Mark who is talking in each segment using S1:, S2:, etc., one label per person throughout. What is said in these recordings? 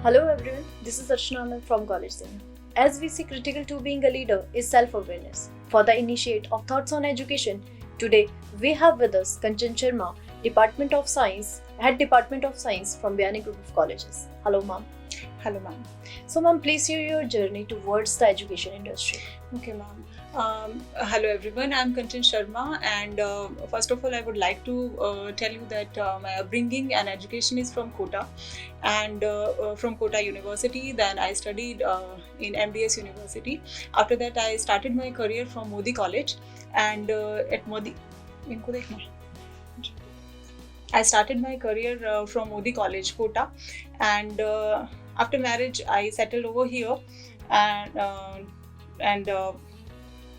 S1: Hello everyone, this is Archana Anand from College Senior. As we see, critical to being a leader is self-awareness. For the initiate of thoughts on education, today we have with us Kanchan Sharma, Head Department of Science from Biyani Group of Colleges. Hello ma'am.
S2: Hello, ma'am.
S1: So ma'am, please share your journey towards the education industry.
S2: Okay, ma'am. Hello, everyone. I'm Kanchan Sharma, and first of all, I would like to tell you that my upbringing and education is from Kota, and from Kota University. Then I studied in MDS University. After that, I started my career from Modi College, and at Modi. इनको देखना. I started my career from Modi College, Kota, and after marriage, I settled over here, and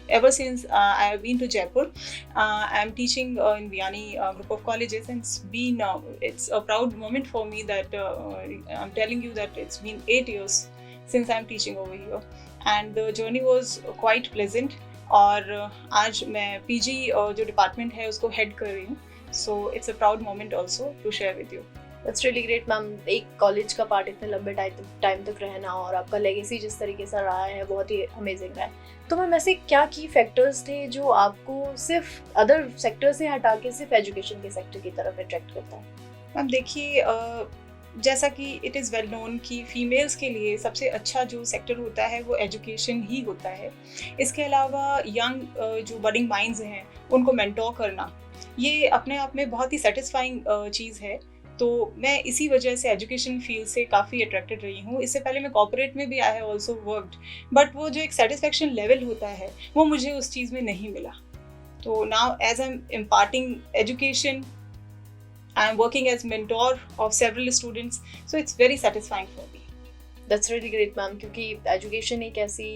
S2: ever since I have been to Jaipur. I'm teaching in Biyani Group of Colleges, and it's a proud moment for me that I'm telling you that it's been 8 years since I'm teaching over here, and the journey was quite pleasant. और आज मैं PG जो department है उसको head कर रही हूँ, so it's a proud moment also to share with you.
S1: That's really great ma'am. एक कॉलेज का पार्ट इतने लंबे टाइम तक रहना और आपका लेगेसी जिस तरीके से रहा है बहुत ही अमेजिंग रहा है. तो मैम ऐसे क्या की फैक्टर्स थे जो आपको सिर्फ अदर सेक्टर से हटा के सिर्फ एजुकेशन के सेक्टर की तरफ अट्रैक्ट करता है?
S2: मैम देखिए, जैसा कि इट इज़ वेल नोन कि फीमेल्स के लिए सबसे अच्छा जो सेक्टर होता है वो एजुकेशन ही होता है. इसके अलावा यंग जो बडिंग माइंड्स हैं उनको मेंटोर करना, ये अपने आप में बहुत ही सेटिस्फाइंग चीज़ है. तो मैं इसी वजह से एजुकेशन फील्ड से काफ़ी अट्रैक्टेड रही हूँ. इससे पहले मैं कॉर्पोरेट में भी I have also worked, but वो जो एक सेटिस्फेक्शन लेवल होता है वो मुझे उस चीज़ में नहीं मिला. तो now as I am imparting education, I am working as mentor of several students, so it's very satisfying for me.
S1: That's really great ma'am, क्योंकि एजुकेशन एक ऐसी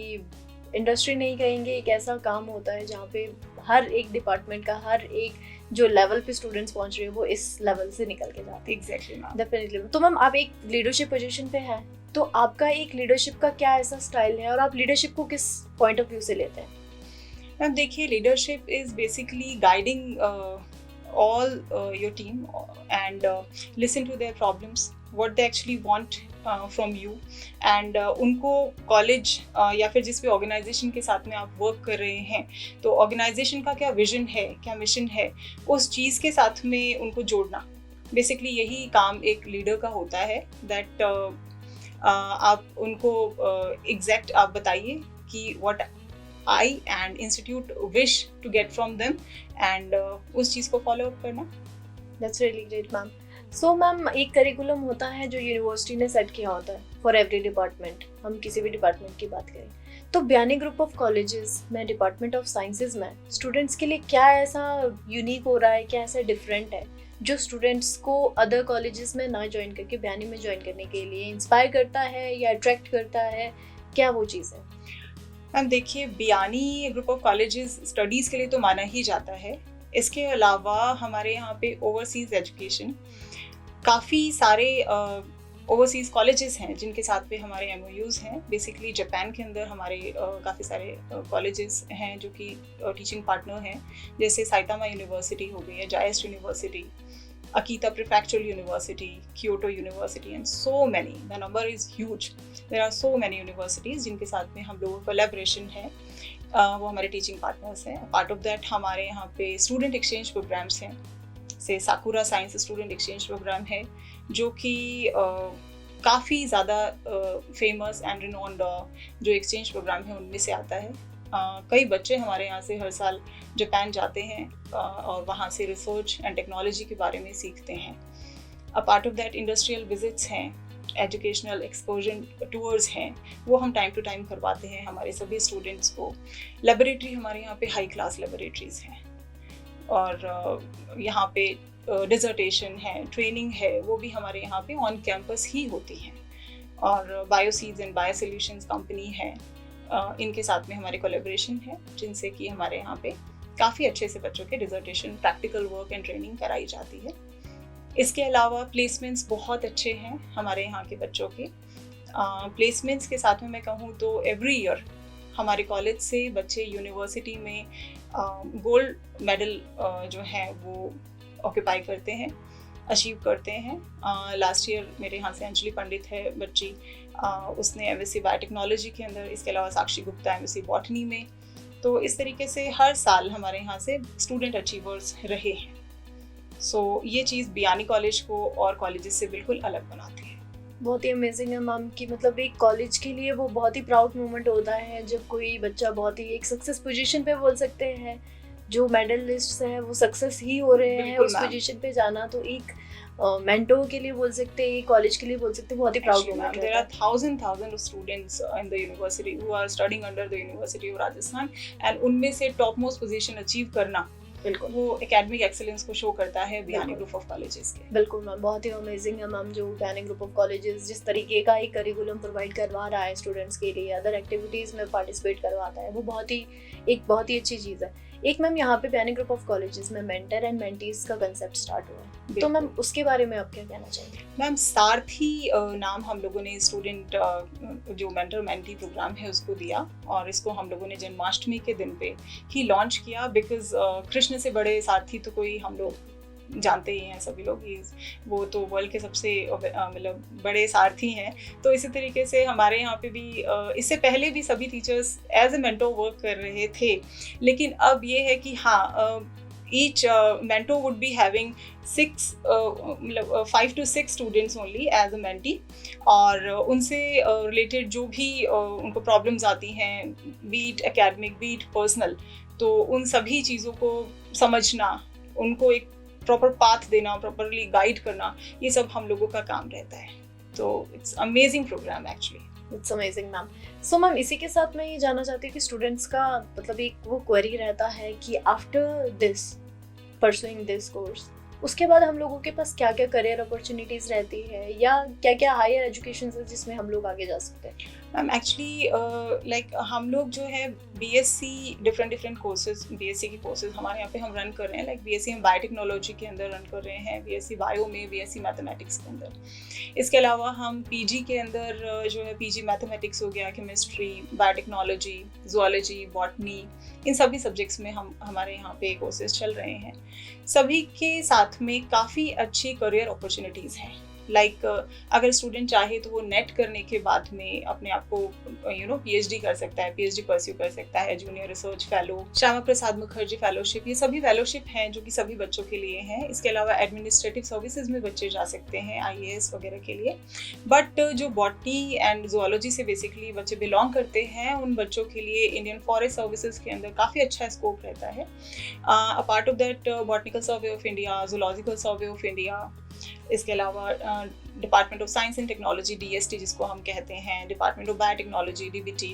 S1: इंडस्ट्री नहीं कहेंगे, एक ऐसा काम होता है जहाँ पे हर एक डिपार्टमेंट का हर एक जो लेवल पे स्टूडेंट्स पहुँच रहे हैं वो इस लेवल से निकल के जाते हैं.
S2: Exactly, ma'am.
S1: डेफिनेटली. तो मैम आप एक लीडरशिप पोजीशन पे हैं, तो आपका एक लीडरशिप का क्या ऐसा स्टाइल है और आप लीडरशिप को किस पॉइंट ऑफ व्यू से लेते हैं?
S2: मैम देखिए, leadership is basically guiding all your team and listen to their problems, what they actually want from you, and उनको कॉलेज या फिर जिस भी ऑर्गेनाइजेशन के साथ में आप वर्क कर रहे हैं तो ऑर्गेनाइजेशन का क्या विजन है, क्या मिशन है, उस चीज़ के साथ में उनको जोड़ना. बेसिकली यही काम एक लीडर का होता है. दैट आप उनको एग्जैक्ट आप बताइए कि what I and institute wish to get from them, and उस चीज़ को फॉलो अप करना.
S1: That's really great ma'am. So ma'am एक करिकुलम होता है जो यूनिवर्सिटी ने सेट किया होता है फॉर एवरी डिपार्टमेंट. हम किसी भी डिपार्टमेंट की बात करें तो बयानी ग्रुप ऑफ कॉलेजेस में डिपार्टमेंट ऑफ साइंसेज में स्टूडेंट्स के लिए क्या ऐसा यूनिक हो रहा है, क्या ऐसा डिफरेंट है जो स्टूडेंट्स को अदर कॉलेजेस में ना ज्वाइन करके बयानी में ज्वाइन करने के लिए इंस्पायर करता है या अट्रैक्ट करता है, क्या वो चीज़ है?
S2: मैम देखिए, Biyani group of colleges studies के लिए तो माना ही जाता है. इसके अलावा हमारे यहाँ पे ओवरसीज़ एजुकेशन, काफ़ी सारे ओवरसीज़ कॉलेजेस हैं जिनके साथ पे हमारे MOUs हैं. बेसिकली जापान के अंदर हमारे काफ़ी सारे कॉलेजेस हैं जो कि टीचिंग पार्टनर हैं, जैसे साइतामा यूनिवर्सिटी हो गई है, जायस्ट university, Akita Prefectural University, Kyoto University, and so many. The number is huge. There are so many universities जिनके साथ में हम लोगों का कोलैबोरेशन है. वो हमारे टीचिंग पार्टनर्स हैं. पार्ट ऑफ दैट हमारे यहाँ पे स्टूडेंट एक्सचेंज प्रोग्राम्स हैं. से Sakura Science Student Exchange programme है जो कि काफ़ी ज़्यादा फेमस एंड रिनोन्ड जो एक्सचेंज प्रोग्राम है उनमें से आता है. कई बच्चे हमारे यहाँ से हर साल जापान जाते हैं और वहाँ से रिसर्च एंड टेक्नोलॉजी के बारे में सीखते हैं. A part of that industrial visits हैं, एजुकेशनल एक्सपोजर टूर्स हैं, वो हम टाइम टू टाइम करवाते हैं हमारे सभी स्टूडेंट्स को. लेबोरेटरी हमारे यहाँ पे हाई क्लास लेबोरेटरीज हैं और यहाँ पे डिजर्टेशन है, ट्रेनिंग है, वो भी हमारे यहाँ पे ऑन कैंपस ही होती हैं. और बायोसीड्स एंड बायो सॉल्यूशंस कंपनी है, इनके साथ में हमारे कोलैबोरेशन है जिनसे कि हमारे यहाँ पे काफ़ी अच्छे से बच्चों के dissertation, practical work and training कराई जाती है. इसके अलावा प्लेसमेंट्स बहुत अच्छे हैं हमारे यहाँ के बच्चों के. प्लेसमेंट्स के साथ में मैं कहूँ तो एवरी ईयर हमारे कॉलेज से बच्चे यूनिवर्सिटी में गोल्ड मेडल जो है वो ऑक्यूपाई करते हैं. अचीव करते हैं। लास्ट ईयर मेरे यहाँ से अंजलि पंडित है बच्ची, उसने MSc बायोटेक्नोलॉजी के अंदर, इसके अलावा साक्षी गुप्ता MSc बॉटनी में। तो इस तरीके से हर साल हमारे यहाँ से स्टूडेंट अचीवर्स रहे हैं। सो ये चीज़ बियानी कॉलेज को और कॉलेजेस से बिल्कुल अलग बनाती है।
S1: बहुत ही अमेजिंग है मैम कि मतलब एक कॉलेज के लिए वो बहुत ही प्राउड मोमेंट होता है जब कोई बच्चा बहुत ही एक सक्सेस पोजीशन पे, बोल सकते हैं जो मेडलिस्ट है वो सक्सेस ही हो रहे हैं उस पोजीशन पे जाना, तो एक मेंटोर के लिए बोल सकते हैं, कॉलेज के लिए बोल सकते हैं, बहुत ही प्राउड मोमेंट है।
S2: There are thousands of students in the university who are studying under the University of Rajasthan, and उनमें से टॉप मोस्ट पोजीशन अचीव करना
S1: बिल्कुल
S2: वो एकेडमिक एक्सेलेंस को शो करता है बियानी ग्रुप ऑफ कॉलेजेस के।
S1: बिल्कुल मैम, बहुत ही अमेजिंग है मैम जो बियानी ग्रुप ऑफ कॉलेजेस जिस तरीके का एक करिकुलम प्रोवाइड करवा रहा है स्टूडेंट्स के लिए, अदर एक्टिविटीज़ में पार्टिसिपेट करवाता है, वो बहुत ही अच्छी चीज़ है। एक मैम यहाँ पे बियानी ग्रुप ऑफ कॉलेजेस में मेंटर एंड मेंटीज का कंसेप्ट स्टार्ट हुआ है, तो मैम उसके बारे में आप क्या कहना चाहेंगे?
S2: मैम सारथी नाम हम लोगों ने स्टूडेंट जो मेंटर मेंटी प्रोग्राम है उसको दिया, और इसको हम लोगों ने जन्माष्टमी के दिन पे ही लॉन्च किया, बिकॉज कृष्ण से बड़े सारथी तो कोई हम लोग जानते ही हैं सभी लोग, वो तो वर्ल्ड के सबसे मतलब बड़े सारथी हैं। तो इसी तरीके से हमारे यहाँ पे भी इससे पहले भी सभी teachers as a mentor work कर रहे थे, लेकिन अब ये है कि हाँ each mentor would be having 5 to 6 students only as a mentee, और उनसे रिलेटेड जो भी उनको प्रॉब्लम्स आती हैं, बीट एकेडमिक बीट पर्सनल, तो उन सभी चीज़ों को समझना, उनको एक प्रॉपर पाथ देना, प्रॉपरली गाइड करना, ये सब हम लोगों का काम रहता है। तो it's amazing program actually.
S1: It's amazing ma'am. So ma'am इसी के साथ मैं ये जानना चाहती हूँ कि स्टूडेंट्स का मतलब एक वो क्वेरी रहता है कि after this pursuing this course, उसके बाद हम लोगों के पास क्या क्या करियर अपॉर्चुनिटीज़ रहती है या क्या क्या हायर एजुकेशन है जिसमें हम लोग आगे जा सकते हैं?
S2: मैम एक्चुअली लाइक हम लोग जो है BSc डिफरेंट कोर्सेज, BSc के कोर्सेज हमारे यहाँ पे हम रन कर रहे हैं। लाइक BSc हम बायोटेक्नोलॉजी के अंदर रन कर रहे हैं, BSc बायो में, BSc मैथमेटिक्स के अंदर। इसके अलावा हम PG के अंदर जो है PG मैथमेटिक्स हो गया, केमिस्ट्री, बायोटेक्नोलॉजी, ज़ूलॉजी, बॉटनी, इन सभी सब्जेक्ट्स में हमारे यहाँ पे कोर्सेज चल रहे हैं। सभी के साथ में काफ़ी अच्छी करियर अपॉर्चुनिटीज़ हैं। लाइक अगर स्टूडेंट चाहे तो वो नेट करने के बाद में अपने आप को PhD कर सकता है, PhD परस्यू कर सकता है, junior research fellow, Shyama Prasad Mukherjee fellowship, ये सभी फेलोशिप हैं जो कि सभी बच्चों के लिए हैं। इसके अलावा एडमिनिस्ट्रेटिव सर्विसेज में बच्चे जा सकते हैं, IAS वगैरह के लिए। बट जो बॉटनी एंड जूलॉजी से बेसिकली बच्चे बिलोंग करते हैं, उन बच्चों के लिए इंडियन फॉरेस्ट सर्विसेज के अंदर काफ़ी अच्छा स्कोप रहता है। Apart of that botanical survey of India, zoological survey of India, इसके अलावा department of science and technology DST जिसको हम कहते हैं, डिपार्टमेंट ऑफ बायोटेक्नोलॉजी DBT,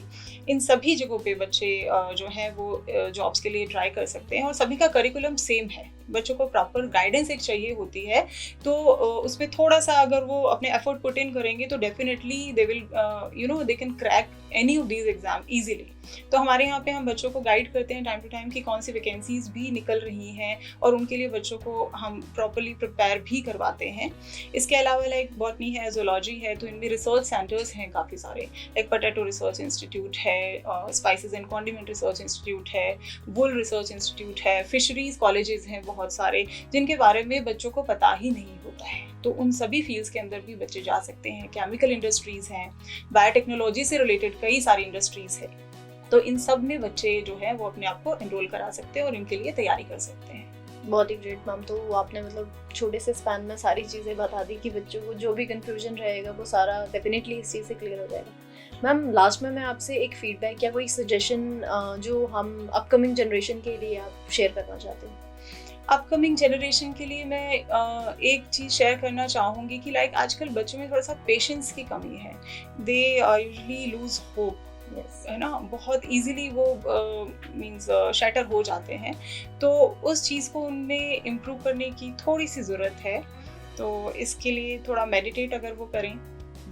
S2: इन सभी जगहों पे बच्चे जो हैं वो जॉब्स के लिए ट्राई कर सकते हैं। और सभी का करिकुलम सेम है, बच्चों को प्रॉपर गाइडेंस एक चाहिए होती है, तो उस पर थोड़ा सा अगर वो अपने एफर्ट पुट इन करेंगे तो definitely they will they can crack any of these exam easily. तो हमारे यहाँ पे हम बच्चों को गाइड करते हैं टाइम टू टाइम कि कौन सी वैकेंसीज भी निकल रही हैं, और उनके लिए बच्चों को हम प्रॉपरली प्रिपेयर भी करवाते हैं। इसके अलावा लाइक बॉटनी है, जूलॉजी है, तो इनमें रिसर्च सेंटर्स हैं काफ़ी सारे, लाइक पोटैटो रिसर्च इंस्टीट्यूट है, spices and condiment research institute है, वुल रिसर्च इंस्टीट्यूट है, फिशरीज कॉलेजेस हैं बहुत सारे जिनके बारे में बच्चों को पता ही नहीं होता है। तो उन सभी फील्ड्स के अंदर भी बच्चे जा सकते हैं। केमिकल इंडस्ट्रीज़ हैं, बायोटेक्नोलॉजी से रिलेटेड कई सारी इंडस्ट्रीज़ है, तो इन सब में बच्चे जो है वो अपने आप को एनरोल करा सकते हैं और इनके लिए तैयारी कर सकते हैं।
S1: बहुत ही ग्रेट मैम, तो आपने मतलब छोटे से स्पैन में सारी चीज़ें बता दी कि बच्चों को जो भी कंफ्यूजन रहेगा वो सारा डेफिनेटली इस चीज़ से क्लियर हो जाएगा। मैम लास्ट में मैं आपसे एक फीडबैक या कोई सजेशन जो हम अपकमिंग जनरेशन के लिए आप शेयर करना चाहते हैं?
S2: अपकमिंग जनरेशन के लिए मैं एक चीज़ शेयर करना चाहूँगी कि लाइक आजकल बच्चों में थोड़ा सा पेशेंस की कमी है। दे यूजुअली लूज होप, है ना, बहुत इजीली वो मींस शैटर हो जाते हैं। तो उस चीज़ को उनमें इम्प्रूव करने की थोड़ी सी ज़रूरत है। तो इसके लिए थोड़ा मेडिटेट अगर वो करें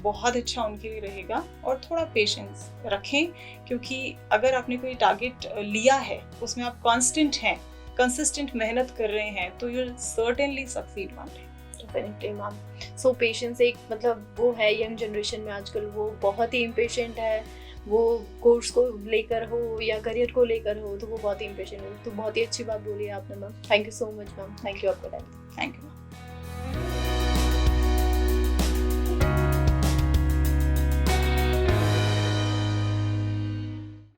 S2: बहुत अच्छा उनके लिए रहेगा, और थोड़ा पेशेंस रखें, क्योंकि अगर आपने कोई टारगेट लिया है उसमें आप कांस्टेंट हैं, कंसिस्टेंट मेहनत कर रहे हैं, तो you will certainly succeed one day.
S1: Definitely ma'am. So patience एक मतलब वो है यंग जनरेशन में आजकल वो बहुत ही इम्पेशेंट है, वो कोर्स को लेकर हो या करियर को लेकर हो तो वो बहुत ही इम्पेशेंट हो। तो बहुत ही अच्छी बात बोली है आपने ma'am. Thank you so much ma'am, thank you आपका टाइम।
S2: Thank you.